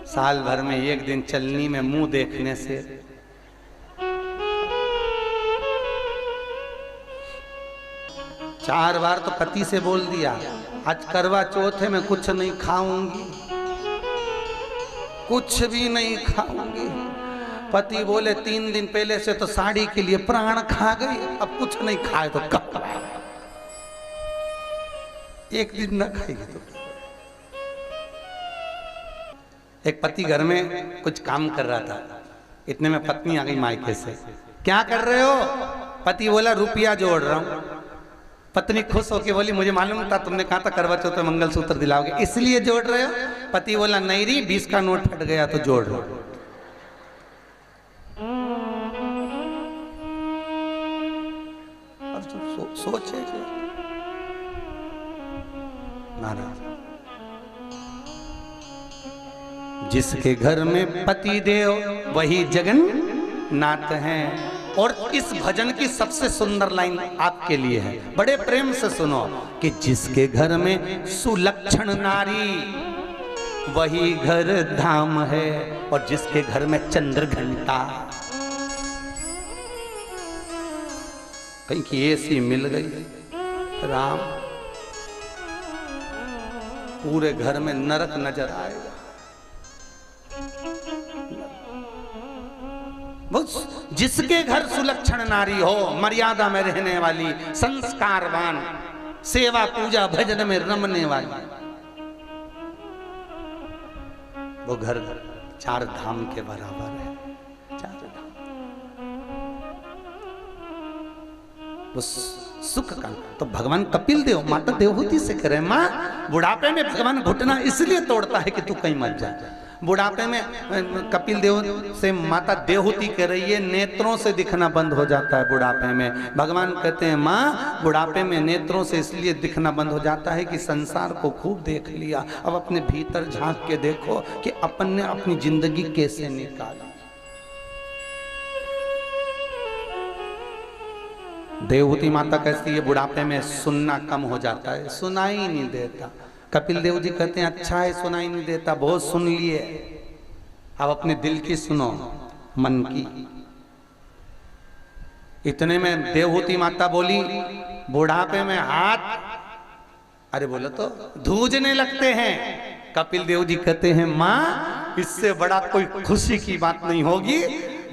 साल भर में एक दिन चलनी में मुंह देखने से चार बार तो पति से बोल दिया आज करवा चौथ है, मैं कुछ नहीं खाऊंगी, कुछ भी नहीं खाऊंगी। पति बोले 3 दिन पहले से तो साड़ी के लिए प्राण खा गई, अब कुछ नहीं खाए तो कब खाए? एक दिन न खाएगी तो। एक पति घर में कुछ काम कर रहा था, इतने में पत्नी आ गई मायके से। क्या कर रहे हो? पति बोला रुपया जोड़ रहा हूं। पत्नी खुश होके बोली मुझे मालूम था, तुमने कहा था करवा चौथ में मंगलसूत्र दिलाओगे, इसलिए जोड़ रहे हो? पति बोला नहीं री, 20 का नोट फट गया तो जोड़ रहा हूं। सोचे महाराज, जिसके घर में पति देव वही जगन्नाथ हैं। और इस भजन की सबसे सुंदर लाइन आपके लिए है, बड़े प्रेम से सुनो कि जिसके घर में सुलक्षण नारी वही घर धाम है, और जिसके घर में चंद्र घंटा कहीं की ऐसी मिल गई राम, पूरे घर में नरक नजर आएगा। जिसके घर सुलक्षण नारी हो, मर्यादा में रहने वाली, संस्कारवान, सेवा पूजा भजन में रमने वाली, वो घर 4 धाम के बराबर है। 4 धाम वो सुख का। तो भगवान कपिल देव माता देवहूति से कह रहे हैं, माँ बुढ़ापे में भगवान घुटना इसलिए तोड़ता है कि तू कहीं मत जा। बुढ़ापे में कपिल देव से माता देवहूति कह रही है नेत्रों से दिखना बंद हो जाता है बुढ़ापे में। भगवान कहते हैं माँ बुढ़ापे में नेत्रों से इसलिए दिखना बंद हो जाता है कि संसार को खूब देख लिया, अब अपने भीतर झांक के देखो कि अपन ने अपनी जिंदगी कैसे निकाली। देवहूति माता कहती है बुढ़ापे में सुनना कम हो जाता है, सुनाई ही नहीं देता। कपिल देव जी कहते हैं अच्छा है सुनाई नहीं देता, बहुत सुन लिए, अब अपने दिल की सुनो, मन की। इतने में देवहूति माता बोली बुढ़ापे में हाथ, अरे बोलो तो धूजने लगते हैं। कपिल देव जी कहते हैं माँ इससे बड़ा कोई खुशी की बात नहीं होगी।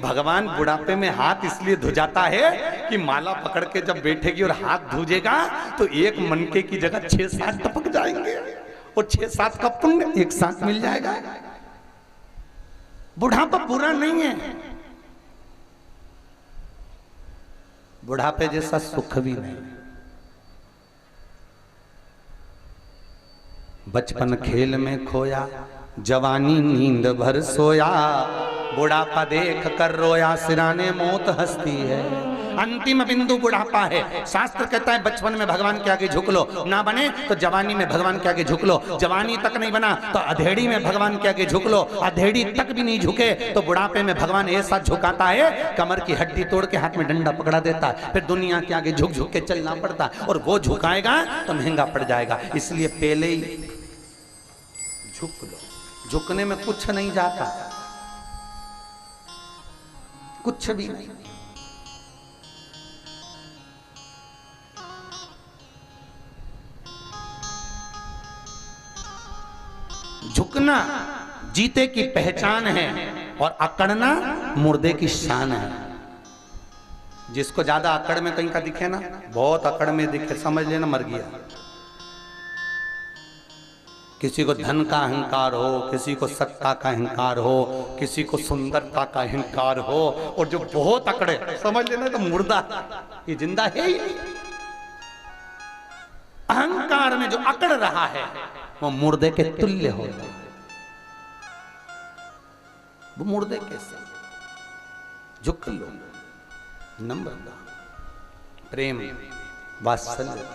भगवान बुढ़ापे में हाथ इसलिए धुजाता है कि माला पकड़ के जब बैठेगी और हाथ धुजेगा तो एक मनके की जगह 6-7 टपक जाएंगे और 6-7 का पुण्य एक साथ मिल जाएगा। बुढ़ापा बुरा नहीं है, बुढ़ापे जैसा सुख भी नहीं। बचपन खेल में खोया, जवानी नींद भर सोया, बुढ़ापा देख कर रोया, सिराने मौत हंसती है। अंतिम बिंदु बुढ़ापा है। शास्त्र कहता है बचपन में भगवान के आगे झुक लो, ना बने तो जवानी में भगवान के आगे झुक लो, जवानी तक नहीं बना तो अधेड़ी में भगवान के आगे झुक लो, अधेड़ी तक भी नहीं झुके तो बुढ़ापे में भगवान ऐसा झुकाता है कमर की हड्डी तोड़ के हाथ में डंडा पकड़ा देता है, फिर दुनिया के आगे झुक झुक के चलना पड़ता है, और वो झुकाएगा तो महंगा पड़ जाएगा। इसलिए पहले ही झुक लो। झुकने में कुछ नहीं जाता, कुछ भी नहीं। झुकना जीते की पहचान है और अकड़ना मुर्दे की शान है। जिसको ज्यादा अकड़ में कहीं का दिखे ना, बहुत अकड़ में दिखे, समझ लेना मर गया। किसी को धन का अहंकार हो, किसी को सत्ता का अहंकार हो, किसी को सुंदरता का अहंकार हो, और जो बहुत अकड़े समझ लेना तो मुर्दा, ये जिंदा है ही। अहंकार में जो अकड़ रहा है वो मुर्दे के तुल्य हो, वो मुर्दे कैसे। झुक लो, नम्रता, प्रेम, वात्सल्य,